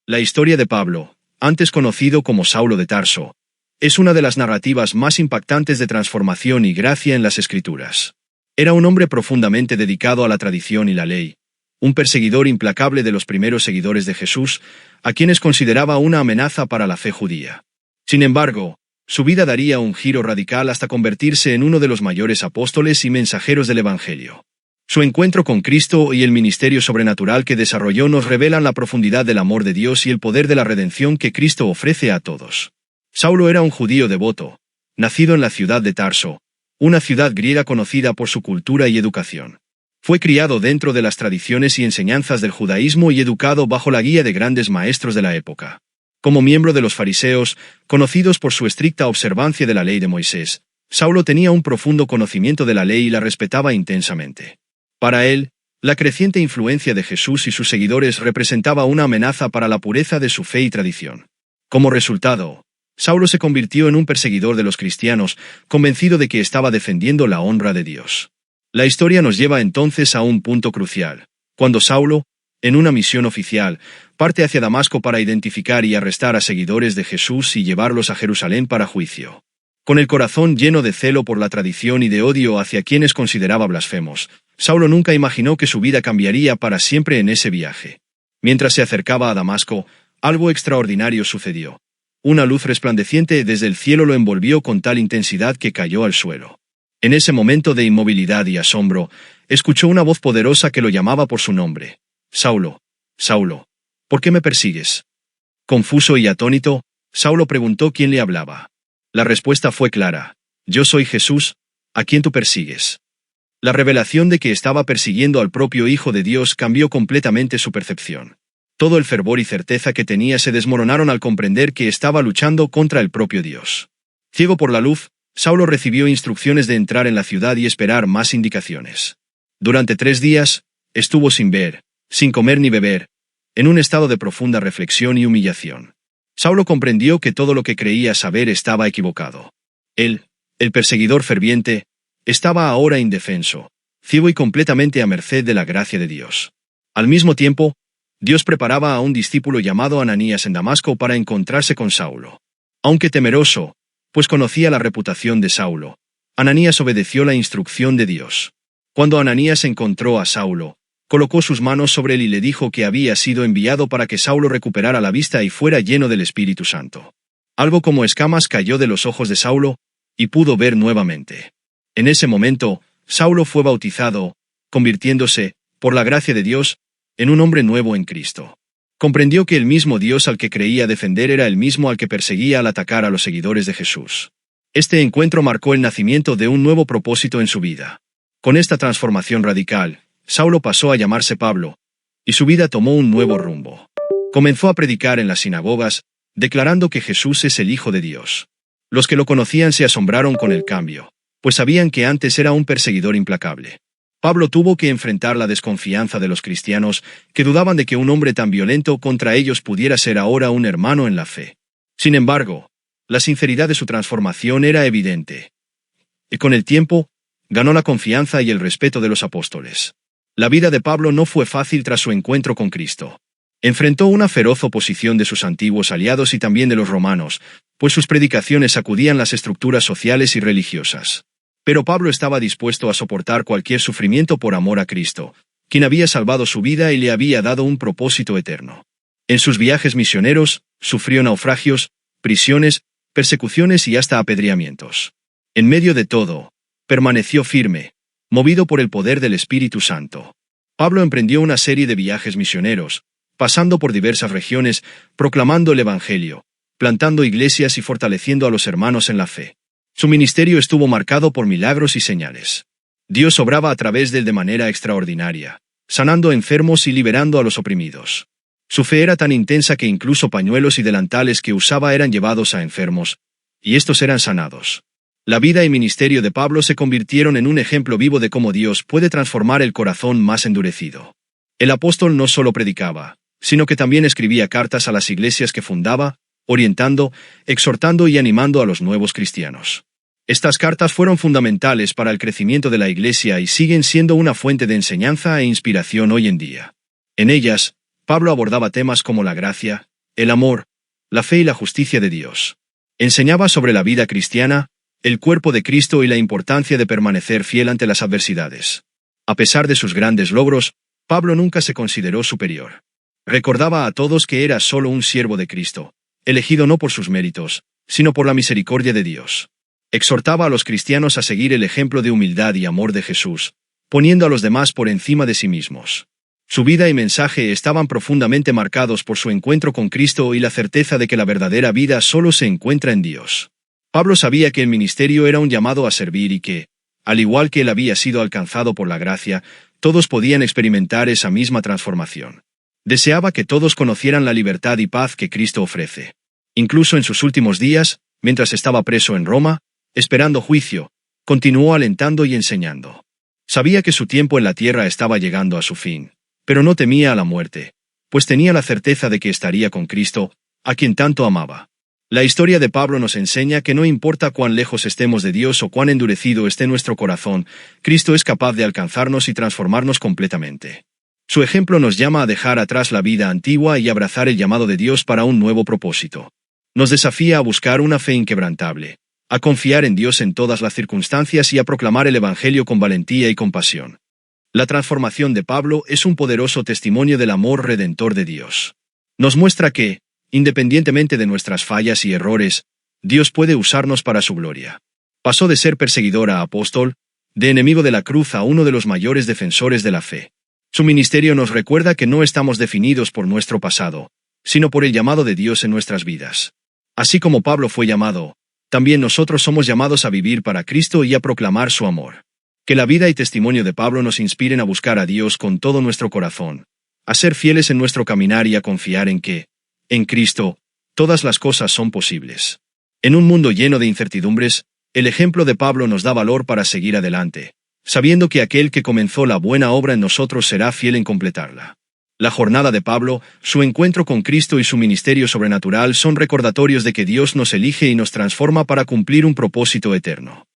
La historia de Pablo, antes conocido como Saulo de Tarso, es una de las narrativas más impactantes de transformación y gracia en las Escrituras. Era un hombre profundamente dedicado a la tradición y la ley, un perseguidor implacable de los primeros seguidores de Jesús, a quienes consideraba una amenaza para la fe judía. Sin embargo, su vida daría un giro radical hasta convertirse en uno de los mayores apóstoles y mensajeros del Evangelio. Su encuentro con Cristo y el ministerio sobrenatural que desarrolló nos revelan la profundidad del amor de Dios y el poder de la redención que Cristo ofrece a todos. Saulo era un judío devoto, nacido en la ciudad de Tarso, una ciudad griega conocida por su cultura y educación. Fue criado dentro de las tradiciones y enseñanzas del judaísmo y educado bajo la guía de grandes maestros de la época. Como miembro de los fariseos, conocidos por su estricta observancia de la ley de Moisés, Saulo tenía un profundo conocimiento de la ley y la respetaba intensamente. Para él, la creciente influencia de Jesús y sus seguidores representaba una amenaza para la pureza de su fe y tradición. Como resultado, Saulo se convirtió en un perseguidor de los cristianos, convencido de que estaba defendiendo la honra de Dios. La historia nos lleva entonces a un punto crucial, cuando Saulo, en una misión oficial, parte hacia Damasco para identificar y arrestar a seguidores de Jesús y llevarlos a Jerusalén para juicio. Con el corazón lleno de celo por la tradición y de odio hacia quienes consideraba blasfemos, Saulo nunca imaginó que su vida cambiaría para siempre en ese viaje. Mientras se acercaba a Damasco, algo extraordinario sucedió. Una luz resplandeciente desde el cielo lo envolvió con tal intensidad que cayó al suelo. En ese momento de inmovilidad y asombro, escuchó una voz poderosa que lo llamaba por su nombre. Saulo, Saulo, ¿por qué me persigues? Confuso y atónito, Saulo preguntó quién le hablaba. La respuesta fue clara: yo soy Jesús, a quien tú persigues. La revelación de que estaba persiguiendo al propio Hijo de Dios cambió completamente su percepción. Todo el fervor y certeza que tenía se desmoronaron al comprender que estaba luchando contra el propio Dios. Ciego por la luz, Saulo recibió instrucciones de entrar en la ciudad y esperar más indicaciones. Durante 3 días, estuvo sin ver, sin comer ni beber, en un estado de profunda reflexión y humillación. Saulo comprendió que todo lo que creía saber estaba equivocado. Él, el perseguidor ferviente, estaba ahora indefenso, ciego y completamente a merced de la gracia de Dios. Al mismo tiempo, Dios preparaba a un discípulo llamado Ananías en Damasco para encontrarse con Saulo. Aunque temeroso, pues conocía la reputación de Saulo, Ananías obedeció la instrucción de Dios. Cuando Ananías encontró a Saulo, colocó sus manos sobre él y le dijo que había sido enviado para que Saulo recuperara la vista y fuera lleno del Espíritu Santo. Algo como escamas cayó de los ojos de Saulo, y pudo ver nuevamente. En ese momento, Saulo fue bautizado, convirtiéndose, por la gracia de Dios, en un hombre nuevo en Cristo. Comprendió que el mismo Dios al que creía defender era el mismo al que perseguía al atacar a los seguidores de Jesús. Este encuentro marcó el nacimiento de un nuevo propósito en su vida. Con esta transformación radical, Saulo pasó a llamarse Pablo, y su vida tomó un nuevo rumbo. Comenzó a predicar en las sinagogas, declarando que Jesús es el Hijo de Dios. Los que lo conocían se asombraron con el cambio, pues sabían que antes era un perseguidor implacable. Pablo tuvo que enfrentar la desconfianza de los cristianos, que dudaban de que un hombre tan violento contra ellos pudiera ser ahora un hermano en la fe. Sin embargo, la sinceridad de su transformación era evidente. Y con el tiempo, ganó la confianza y el respeto de los apóstoles. La vida de Pablo no fue fácil tras su encuentro con Cristo. Enfrentó una feroz oposición de sus antiguos aliados y también de los romanos, pues sus predicaciones sacudían las estructuras sociales y religiosas. Pero Pablo estaba dispuesto a soportar cualquier sufrimiento por amor a Cristo, quien había salvado su vida y le había dado un propósito eterno. En sus viajes misioneros, sufrió naufragios, prisiones, persecuciones y hasta apedreamientos. En medio de todo, permaneció firme, movido por el poder del Espíritu Santo. Pablo emprendió una serie de viajes misioneros, pasando por diversas regiones, proclamando el Evangelio, plantando iglesias y fortaleciendo a los hermanos en la fe. Su ministerio estuvo marcado por milagros y señales. Dios obraba a través de él de manera extraordinaria, sanando enfermos y liberando a los oprimidos. Su fe era tan intensa que incluso pañuelos y delantales que usaba eran llevados a enfermos, y estos eran sanados. La vida y ministerio de Pablo se convirtieron en un ejemplo vivo de cómo Dios puede transformar el corazón más endurecido. El apóstol no solo predicaba, sino que también escribía cartas a las iglesias que fundaba, orientando, exhortando y animando a los nuevos cristianos. Estas cartas fueron fundamentales para el crecimiento de la Iglesia y siguen siendo una fuente de enseñanza e inspiración hoy en día. En ellas, Pablo abordaba temas como la gracia, el amor, la fe y la justicia de Dios. Enseñaba sobre la vida cristiana, el cuerpo de Cristo y la importancia de permanecer fiel ante las adversidades. A pesar de sus grandes logros, Pablo nunca se consideró superior. Recordaba a todos que era solo un siervo de Cristo, elegido no por sus méritos, sino por la misericordia de Dios. Exhortaba a los cristianos a seguir el ejemplo de humildad y amor de Jesús, poniendo a los demás por encima de sí mismos. Su vida y mensaje estaban profundamente marcados por su encuentro con Cristo y la certeza de que la verdadera vida solo se encuentra en Dios. Pablo sabía que el ministerio era un llamado a servir y que, al igual que él había sido alcanzado por la gracia, todos podían experimentar esa misma transformación. Deseaba que todos conocieran la libertad y paz que Cristo ofrece. Incluso en sus últimos días, mientras estaba preso en Roma, esperando juicio, continuó alentando y enseñando. Sabía que su tiempo en la tierra estaba llegando a su fin, pero no temía a la muerte, pues tenía la certeza de que estaría con Cristo, a quien tanto amaba. La historia de Pablo nos enseña que no importa cuán lejos estemos de Dios o cuán endurecido esté nuestro corazón, Cristo es capaz de alcanzarnos y transformarnos completamente. Su ejemplo nos llama a dejar atrás la vida antigua y abrazar el llamado de Dios para un nuevo propósito. Nos desafía a buscar una fe inquebrantable, a confiar en Dios en todas las circunstancias y a proclamar el Evangelio con valentía y compasión. La transformación de Pablo es un poderoso testimonio del amor redentor de Dios. Nos muestra que, independientemente de nuestras fallas y errores, Dios puede usarnos para su gloria. Pasó de ser perseguidor a apóstol, de enemigo de la cruz a uno de los mayores defensores de la fe. Su ministerio nos recuerda que no estamos definidos por nuestro pasado, sino por el llamado de Dios en nuestras vidas. Así como Pablo fue llamado, también nosotros somos llamados a vivir para Cristo y a proclamar su amor. Que la vida y testimonio de Pablo nos inspiren a buscar a Dios con todo nuestro corazón, a ser fieles en nuestro caminar y a confiar en que, en Cristo, todas las cosas son posibles. En un mundo lleno de incertidumbres, el ejemplo de Pablo nos da valor para seguir adelante, sabiendo que aquel que comenzó la buena obra en nosotros será fiel en completarla. La jornada de Pablo, su encuentro con Cristo y su ministerio sobrenatural son recordatorios de que Dios nos elige y nos transforma para cumplir un propósito eterno.